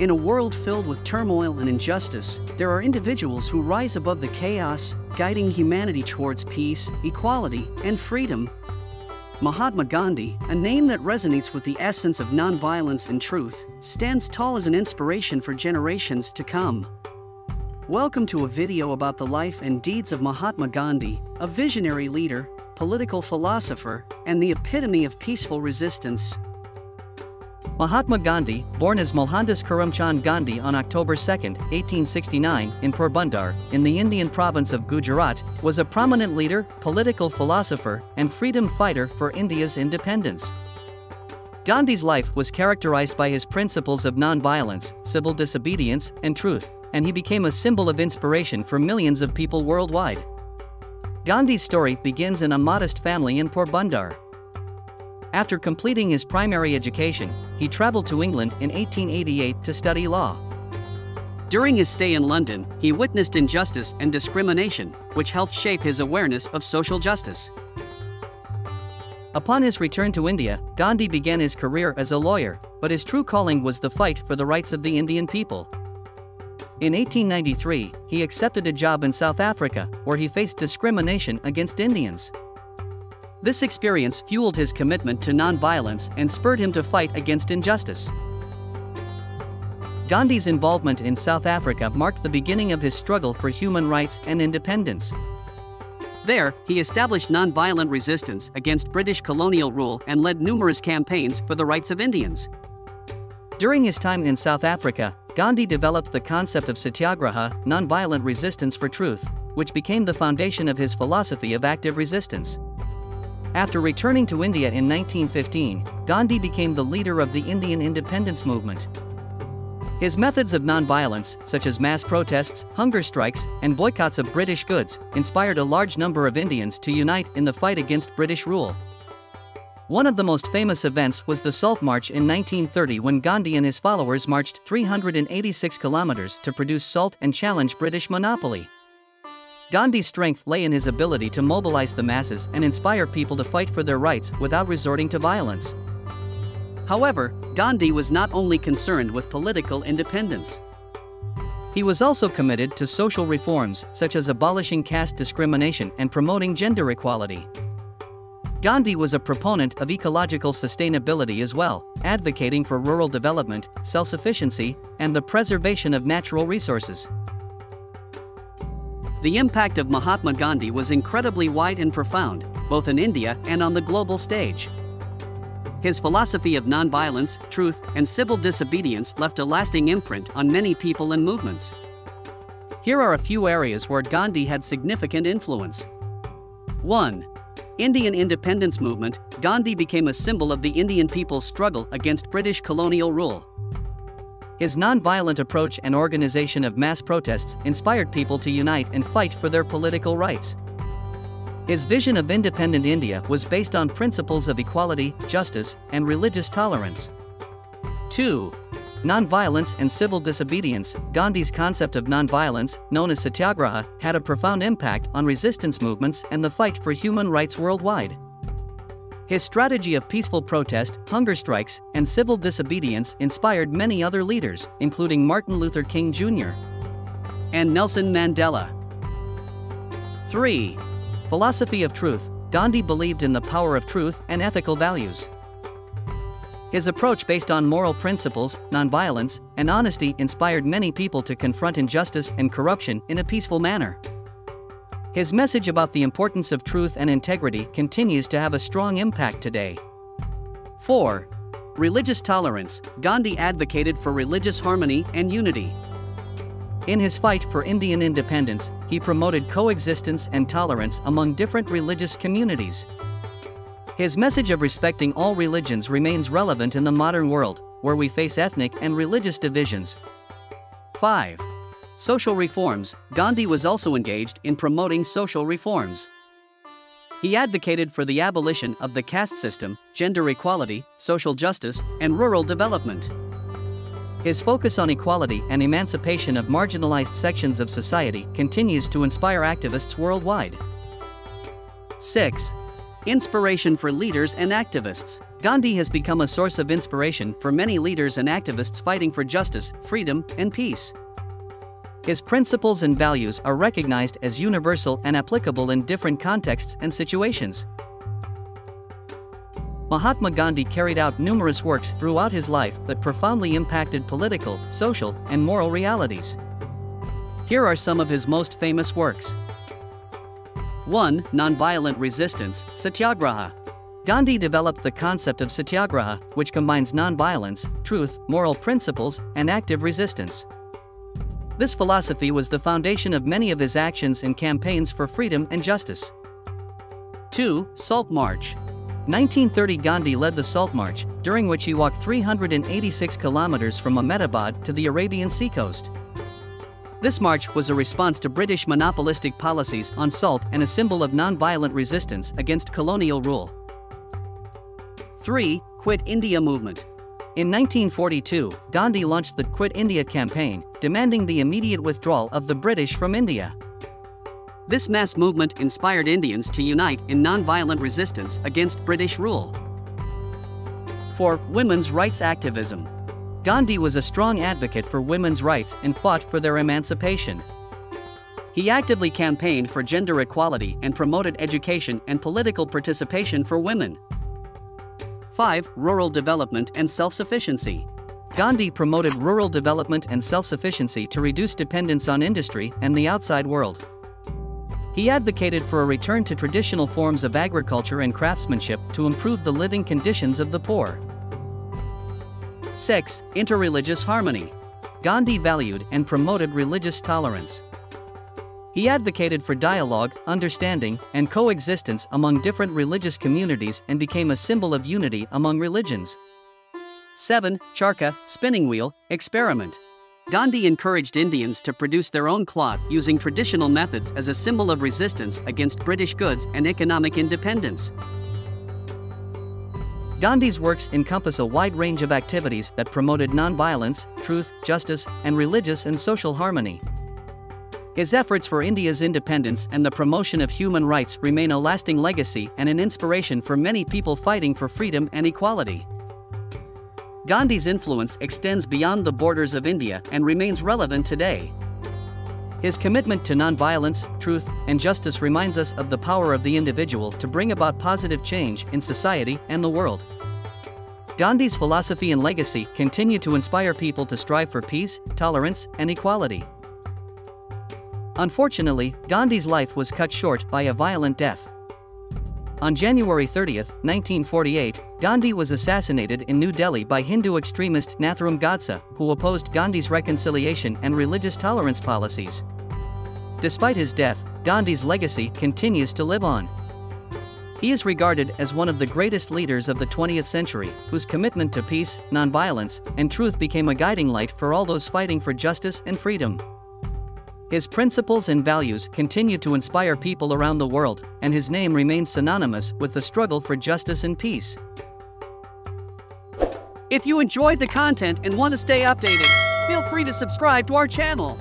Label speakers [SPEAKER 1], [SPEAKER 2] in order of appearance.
[SPEAKER 1] In a world filled with turmoil and injustice, there are individuals who rise above the chaos, guiding humanity towards peace, equality, and freedom. Mahatma Gandhi, a name that resonates with the essence of nonviolence and truth, stands tall as an inspiration for generations to come. Welcome to a video about the life and deeds of Mahatma Gandhi, a visionary leader, political philosopher, and the epitome of peaceful resistance. Mahatma Gandhi, born as Mohandas Karamchand Gandhi on October 2, 1869, in Porbandar, in the Indian province of Gujarat, was a prominent leader, political philosopher, and freedom fighter for India's independence. Gandhi's life was characterized by his principles of nonviolence, civil disobedience, and truth, and he became a symbol of inspiration for millions of people worldwide. Gandhi's story begins in a modest family in Porbandar. After completing his primary education, he traveled to England in 1888 to study law. During his stay in London, he witnessed injustice and discrimination, which helped shape his awareness of social justice. Upon his return to India, Gandhi began his career as a lawyer, but his true calling was the fight for the rights of the Indian people. In 1893, he accepted a job in South Africa, where he faced discrimination against Indians. This experience fueled his commitment to nonviolence and spurred him to fight against injustice. Gandhi's involvement in South Africa marked the beginning of his struggle for human rights and independence. There, he established nonviolent resistance against British colonial rule and led numerous campaigns for the rights of Indians. During his time in South Africa, Gandhi developed the concept of Satyagraha, nonviolent resistance for truth, which became the foundation of his philosophy of active resistance. After returning to India in 1915, Gandhi became the leader of the Indian independence movement. His methods of nonviolence, such as mass protests, hunger strikes, and boycotts of British goods, inspired a large number of Indians to unite in the fight against British rule. One of the most famous events was the Salt March in 1930, when Gandhi and his followers marched 386 kilometers to produce salt and challenge British monopoly. Gandhi's strength lay in his ability to mobilize the masses and inspire people to fight for their rights without resorting to violence. However, Gandhi was not only concerned with political independence. He was also committed to social reforms, such as abolishing caste discrimination and promoting gender equality. Gandhi was a proponent of ecological sustainability as well, advocating for rural development, self-sufficiency, and the preservation of natural resources. The impact of Mahatma Gandhi was incredibly wide and profound, both in India and on the global stage. His philosophy of nonviolence, truth, and civil disobedience left a lasting imprint on many people and movements. Here are a few areas where Gandhi had significant influence. 1. Indian independence movement. Gandhi became a symbol of the Indian people's struggle against British colonial rule. His nonviolent approach and organization of mass protests inspired people to unite and fight for their political rights. His vision of independent India was based on principles of equality, justice, and religious tolerance. 2. Nonviolence and civil disobedience. Gandhi's concept of nonviolence, known as Satyagraha, had a profound impact on resistance movements and the fight for human rights worldwide. His strategy of peaceful protest, hunger strikes, and civil disobedience inspired many other leaders, including Martin Luther King Jr. and Nelson Mandela. 3. Philosophy of truth. Gandhi believed in the power of truth and ethical values. His approach based on moral principles, nonviolence, and honesty inspired many people to confront injustice and corruption in a peaceful manner. His message about the importance of truth and integrity continues to have a strong impact today. 4. Religious tolerance. Gandhi advocated for religious harmony and unity. In his fight for Indian independence, he promoted coexistence and tolerance among different religious communities. His message of respecting all religions remains relevant in the modern world, where we face ethnic and religious divisions. 5. Social reforms. Gandhi was also engaged in promoting social reforms. He advocated for the abolition of the caste system, gender equality, social justice, and rural development. His focus on equality and emancipation of marginalized sections of society continues to inspire activists worldwide. 6. Inspiration for leaders and activists. Gandhi has become a source of inspiration for many leaders and activists fighting for justice, freedom, and peace. His principles and values are recognized as universal and applicable in different contexts and situations. Mahatma Gandhi carried out numerous works throughout his life that profoundly impacted political, social, and moral realities. Here are some of his most famous works. 1. Nonviolent resistance, Satyagraha. Gandhi developed the concept of Satyagraha, which combines nonviolence, truth, moral principles, and active resistance. This philosophy was the foundation of many of his actions and campaigns for freedom and justice. 2. Salt March. 1930 Gandhi led the Salt March, during which he walked 386 kilometers from Ahmedabad to the Arabian seacoast. This march was a response to British monopolistic policies on salt and a symbol of nonviolent resistance against colonial rule. 3. Quit India movement. In 1942, Gandhi launched the Quit India campaign, demanding the immediate withdrawal of the British from India. This mass movement inspired Indians to unite in nonviolent resistance against British rule. 4. Women's rights activism. Gandhi was a strong advocate for women's rights and fought for their emancipation. He actively campaigned for gender equality and promoted education and political participation for women. 5. Rural development and self-sufficiency. Gandhi promoted rural development and self-sufficiency to reduce dependence on industry and the outside world. He advocated for a return to traditional forms of agriculture and craftsmanship to improve the living conditions of the poor. 6. Interreligious harmony. Gandhi valued and promoted religious tolerance. He advocated for dialogue, understanding, and coexistence among different religious communities and became a symbol of unity among religions. 7. Charkha, spinning wheel, experiment. Gandhi encouraged Indians to produce their own cloth using traditional methods as a symbol of resistance against British goods and economic independence. Gandhi's works encompass a wide range of activities that promoted nonviolence, truth, justice, and religious and social harmony. His efforts for India's independence and the promotion of human rights remain a lasting legacy and an inspiration for many people fighting for freedom and equality. Gandhi's influence extends beyond the borders of India and remains relevant today. His commitment to nonviolence, truth, and justice reminds us of the power of the individual to bring about positive change in society and the world. Gandhi's philosophy and legacy continue to inspire people to strive for peace, tolerance, and equality. Unfortunately, Gandhi's life was cut short by a violent death. On January 30, 1948, Gandhi was assassinated in New Delhi by Hindu extremist Nathuram Godse, who opposed Gandhi's reconciliation and religious tolerance policies. Despite his death, Gandhi's legacy continues to live on. He is regarded as one of the greatest leaders of the 20th century, whose commitment to peace, nonviolence, and truth became a guiding light for all those fighting for justice and freedom. His principles and values continue to inspire people around the world, and his name remains synonymous with the struggle for justice and peace. If you enjoyed the content and want to stay updated, feel free to subscribe to our channel.